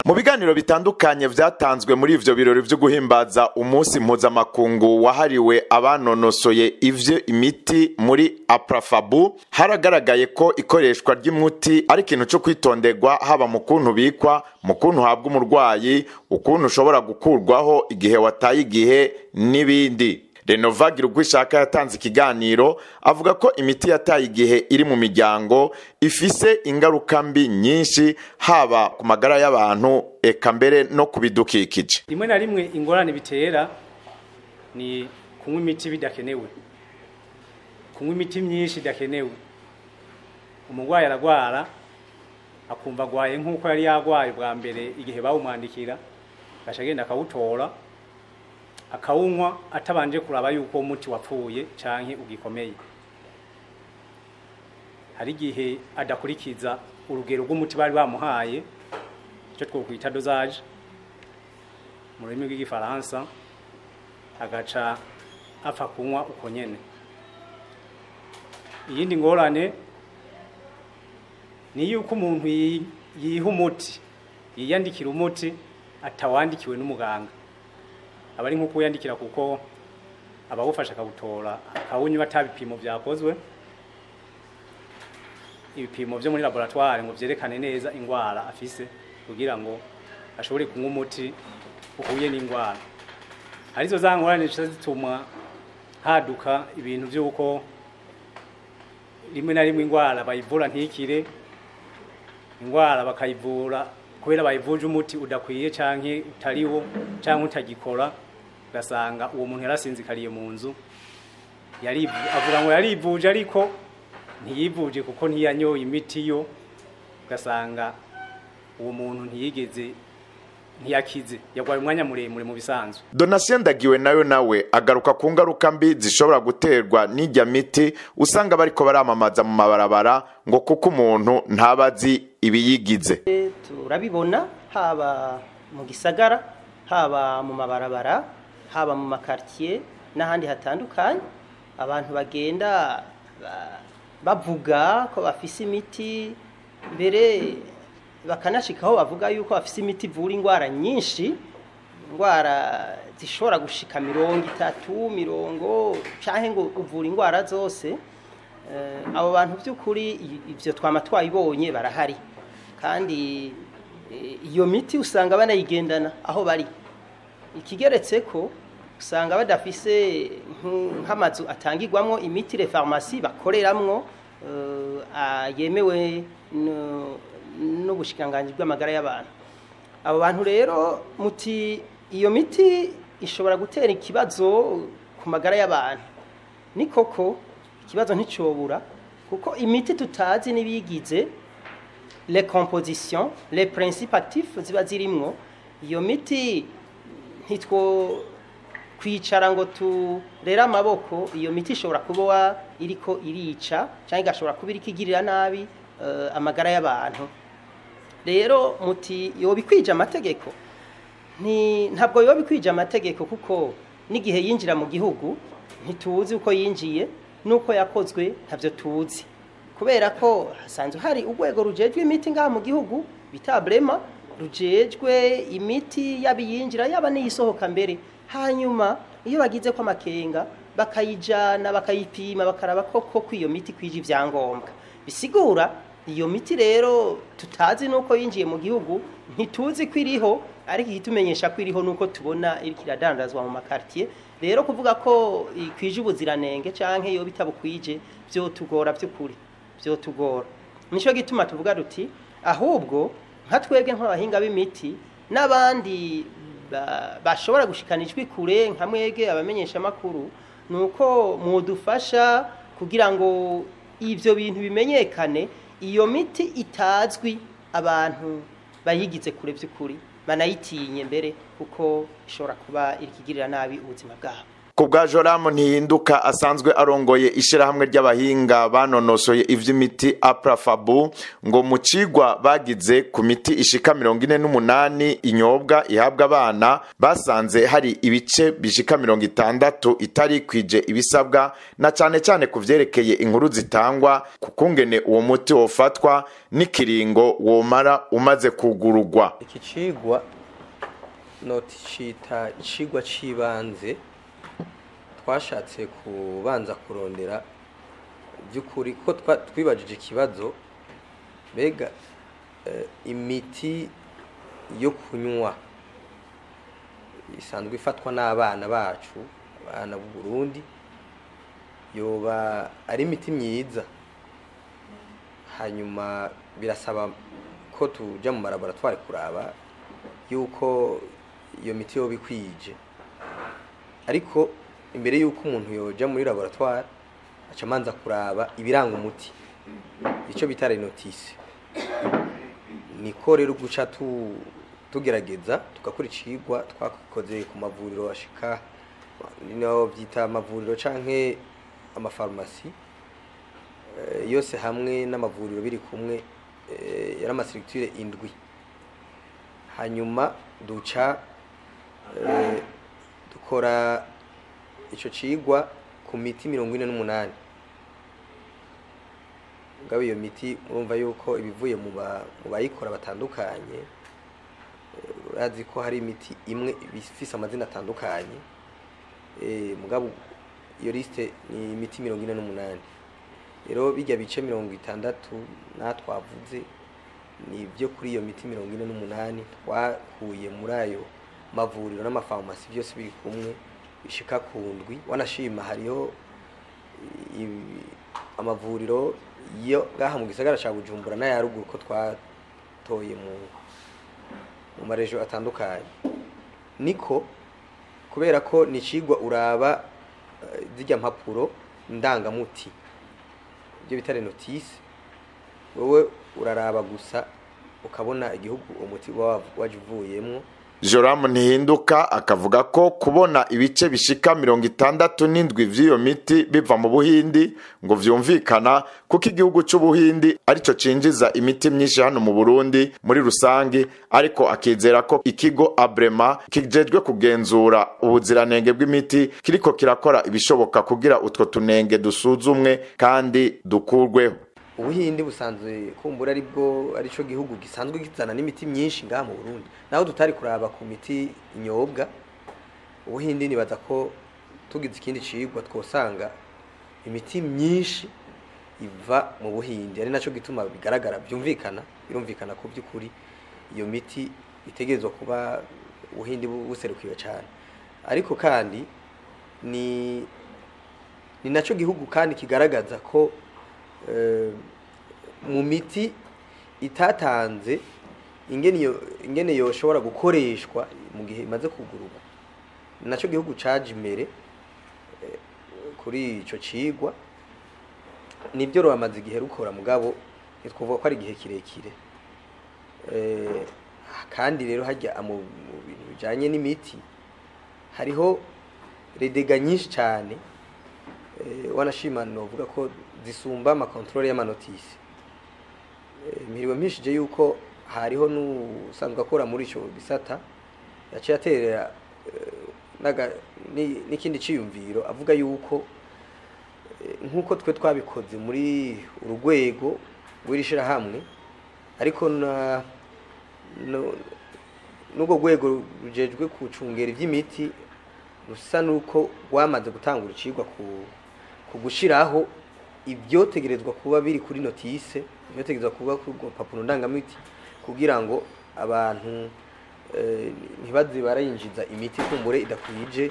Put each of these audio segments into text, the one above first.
Mu biganiro bitandukanye vyatanzwe muri ivyo birori vyo guhimbaza umunsi mpuzamakungu wahariwe abanonosoye ivyo imiti muri Aprafabu, haragaragaye ko ikoreshwa ry'imiti ari ikintu cyo kwitonderwa, haba mu kuntu bikwa, mu kuntu habwa umurwayi, ukuntu ushobora gukurwaho igihe wataye igihe n'ibindi. Renova Girugwishaka yatanze ikiganiro avuga ko imiti yataye igihe iri mu miryango ifise ingaruka mbi nyinshi, haba ku magara y'abantu eka mbere no kubidukikije. Rimwe na rimwe ingorane bitera ni kunywa imiti bidakenewe, kunywa imiti myinshi idakenewe. Umurwayi aragwara akumva agwaye nk'uko yari yagwaye bwa mbere igihe bawumwandikira, gashagenda akawutora akawunywa atabanje kuraba yuko umuti wapfuye canke ugikomeye. Hari igihe adakurikiza urugero rw'umuti bari bamuhaye, cyo twokwita dosage mu rurimi rw'igifaransa, agaca apfa kunywa uko nyene. Iyindi ngorane ni yuko umuntu yiha umuti, yiyandikira umuti atawandikiwe n'umuganga. Abari nko kuyandikira kuko abawufasha akawutora akawunywa batabipimo byakozwe, ibipimo byo muri laboratoire ngo byerekane neza ingwara afise kugira ngo ashobore kunywa umuti uhuye n'ingwara. Arizo za ngorane zituma haduka ibintu by'uko rimwe na rimwe ingwara bayivura ntikire, ingwara bakayivura kubera bayivuje umuti udakwiye canke utariwo canke utagikora, gasanga uwo muntu yarasinzikariye mu nzu, avuga ngo yarivuje ariko ntiyivuje kuko ntiyanyoye imiti yo, gasanga uwo muntu ntiyakize, yagwaye umwanya muremure mu bisanzwe. Donatien Ndagiwe nawe agaruka ku ngaruka mbi zishobora guterwa n'ijya miti usanga bariko baramamaza mu mabarabara ngo kuko umuntu ntabazi ibiyigize. Turabibona haba mu gisagara, haba mu mabarabara, haba mu makartier n'ahandi hatandukanye, abantu bagenda bavuga ko bafise imiti, mbere bakanashikaho bavuga yuko bafise imiti ivura ingwara nyinshi, ingwara zishobora gushika 30 canke ngo uvura ingwara zose. Abo bantu by'ukuri ivyo twama twayibonye barahari, kandi iyo miti usanga banayigendana aho bari. Ikigeretse ko usanga badafise nk'amazu atangirwamwo imiti, le pharmacie bakoreramwo yemewe n'ubushikiranganji bw'amagara y'abantu. Abo bantu rero muti iyo miti ishobora gutera ikibazo ku magara y'abantu. Ni koko ikibazo nticobura, kuko imiti tutazi nibigize, les compositions, les principes actifs ziba zirimwo. Iyo miti ntitwo kwicara ngo turera amaboko, iyo miti ishobora kuba iriko irica cyangwa igashobora kuba iriko igirira nabi amagara y'abantu. Rero muti yoba ikwije amategeko? Ntabwo yoba ikwije amategeko, kuko n'igihe yinjira mu gihugu ntituzi uko yinjiye nuko yakozwe, ntavyo tuzi, kubera ko hasanzwe hari urwego rujejwe imiti ngaha mu gihugu bita Brema, rujejwe imiti yabiyinjira yaba niyisohoka mbere. Hanyuma iyo bagize ko amakenga bakayijana bakayipima bakaraba koko iyo miti kwije ivyangombwa. Bisigura iyo miti rero tutazi nuko yinjiye mu gihugu, ntituzi kwiriho, ariko igitumenyesha kwiriho nuko tubona iri kiradandazwa mu makartier. Rero kuvuga ko ikwije ubuziranenge canke yo bitabukwije byo tugora by'ukuri, byo tugora. Nico gituma tuvuga duti ahubwo nka twebwe nk'abahinga b'imiti n'abandi bashobora gushikanijwe kure nka mwege abamenyesha makuru, nuko mudufasha kugira ngo ivyo bintu bimenyekane, iyo miti itazwi abantu bayigize kure by'ukuri banayitinye mbere, kuko ishobora kuba irikigirira nabi ubuzima bwabo. ku bwa Joram Ntihinduka asanzwe arongoye ishirahamwe ry'abahinga banonosoye ivy'imiti Aprafabu ngo mu cigwa bagize ku miti ishika 48 inyobwa ihabwa abana basanze hari ibice bishika 60 itari kwije ibisabwa na cyane kuvyerekeye inkuru zitangwa kukungene uwo muti wofatwa n'ikiringo womara umaze kugurugwa. Iki cigwa notishita icigwa cibanze twashatse kubanza kurondera by'ukuri ko twibajije ikibazo bega imiti yo kunywa isanzwe ifatwa n'abana bacu abana b'u Burundi yoba ari imiti myiza, hanyuma birasaba ko tuja mu laboratoire kuraba yuko iyo miti yo bikwije, ariko imbere yuko umuntu yoja muri laboratoire aca manza kuraba ibiranga umuti ico bitare notice. Niko rero guca tugerageza tugakora icigwa twakoze ku mavuriro ashika no byita amavuriro canke amafarmasi yose hamwe n'amavuriro biri kumwe yari amastructure indwi, hanyuma duca dukora ico cigwa ku miti 48. Ngabe iyo miti urumva yuko ibivuye mu bayikora batandukanye, urazi ko hari imiti imwe bifise amazina atandukanye, mugabo iyo liste ni imiti 48. Rero bijya bice 60 natwavuze ni byo kuri iyo miti 48 twakuye muri ayo mavuriro n'amafarmasi byose biri kumwe bishika ku ndwi. Wanashima hariho amavuriro yo gaha mu gisagara ca Bujumbura na yaruguru ko twatoye mu marejo atandukanye. Niko kubera ko ni cigwa uraba zijya mpapuro ndangamuti ibyo bitare notice, wowe uraraba gusa ukabona igihugu umuti wajuvuyemo. Joram Ntihinduka akavuga ko kubona ibice bishika 67 vy'iyo miti biva mu Buhindi ngo vyumvikana kuko igihugu c'Ubuhindi arico cinjiza imiti myinshi hano mu Burundi muri rusangi, ariko akizera ko ikigo Abrema kijejwe kugenzura ubuziranenge bw'imiti kiriko kirakora ibishoboka kugira utwo tunenge dusuzumwe kandi dukurweho. Ubuhindi busanzwe kumbura arico gihugu gisanzwe gizana n'imiti myinshi ngaha mu Burundi, naho tutari kuraba ku miti inyobwa. Ubuhindi nibaza ko tugize ikindi cigwa twosanga imiti myinshi iva mu Buhindi, ari naco gituma bigaragara birumvikana ko by'ukuri iyo miti itegerezwa kuba Ubuhindi buserukiwe cyane, ariko kandi ni naco gihugu kandi kigaragaza ko mu miti itatanze ingene yoshobora gukoreshwa mu gihe imaze kugururwa. Naco gihugu caje imbere kuri ico cigwa, nibyo rwamaze igihe rukora, mugabo twavuga ko ari igihe kirekire. Kandi rero hajya mu bintu bijanye n'imiti hariho redega nyinshi cyane, wanashima novuga ko zisumba ama control y'amanotisi. Miriwe mpishije yuko hariho n'usanzwe akora muri ico gisata yaciye aterera n'ikindi ciyumviro avuga yuko nkuko twe twabikoze muri urugwego rw'irishira hamwe, ariko n'ubwo rwego rujejwe kucungera iby'imiti rusa nuko rwamaze gutangura icigwa ku gushiraho ibyotegerezwa kuba biri kuri notice, ibyotegerezwa kuba ku papuro ndangamiti, kugira ngo abantu ntibaze barayinjiza imiti kumbure idakwije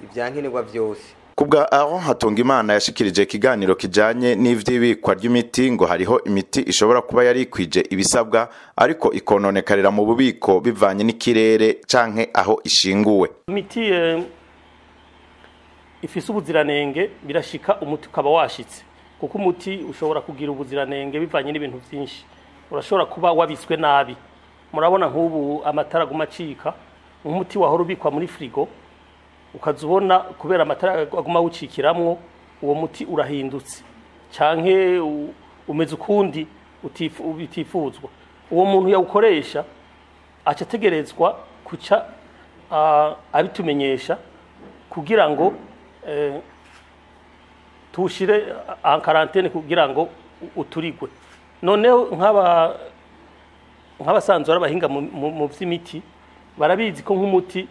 ibyankenerwa byose. Kubwa Aaron Hatungimana yashikirije ikiganiro kijanye n'ivyibikwa ry'imiti ngo hariho imiti ishobora kuba yari kwije ibisabwa ariko ikononekarira mu bubiko bivanye n'ikirere canke aho ishinguwe. Imiti ifise ubuziranenge birashika umuti ukaba washitse, kuko umuti ushobora kugira ubuziranenge bivanye n'ibintu byinshi. Urashobora kuba wabiswe nabi, murabona nk'ubu amatara guma cika, umuti wahora ubikwa muri frigo ukazubona kubera amatara aguma wucikiramwo uwo muti urahindutse canke umeze ukundi utifuzwa, uwo muntu yawukoresha aca ategerezwa kuca abitumenyesha kugira ngo tushire en quarantaine kugira ngo uturigwe. Noneho nk'abasanzwe arabahinga mu vy'imiti barabizi ko nk'umuti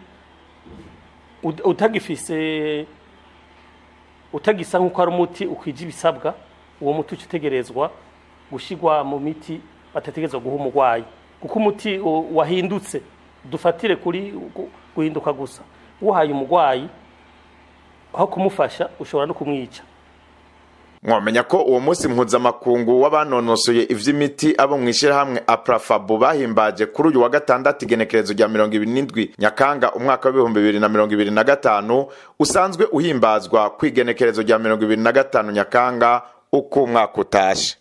utagisa nk'uko ari umuti ukwije ibisabwa, uwo muti utegerezwa gushigwa mu miti batategerezwa guha umurwayi, kuko umuti wahindutse dufatire kuri guhinduka gusa, uhaye umurwayi aho kumufasha ushobora no kumwica. Mwamenya ko uwo munsi mpuzamakungu w'abanonosoye ivy'imiti abo mwishirahamwe Aprafabu bahimbaje kuri uyu wa gatandatu igenekerezo rya 27 Nyakanga umwaka wa 2025 usanzwe uhimbazwa kwigenekerezo rya 25 Nyakanga uko umwaka utashe.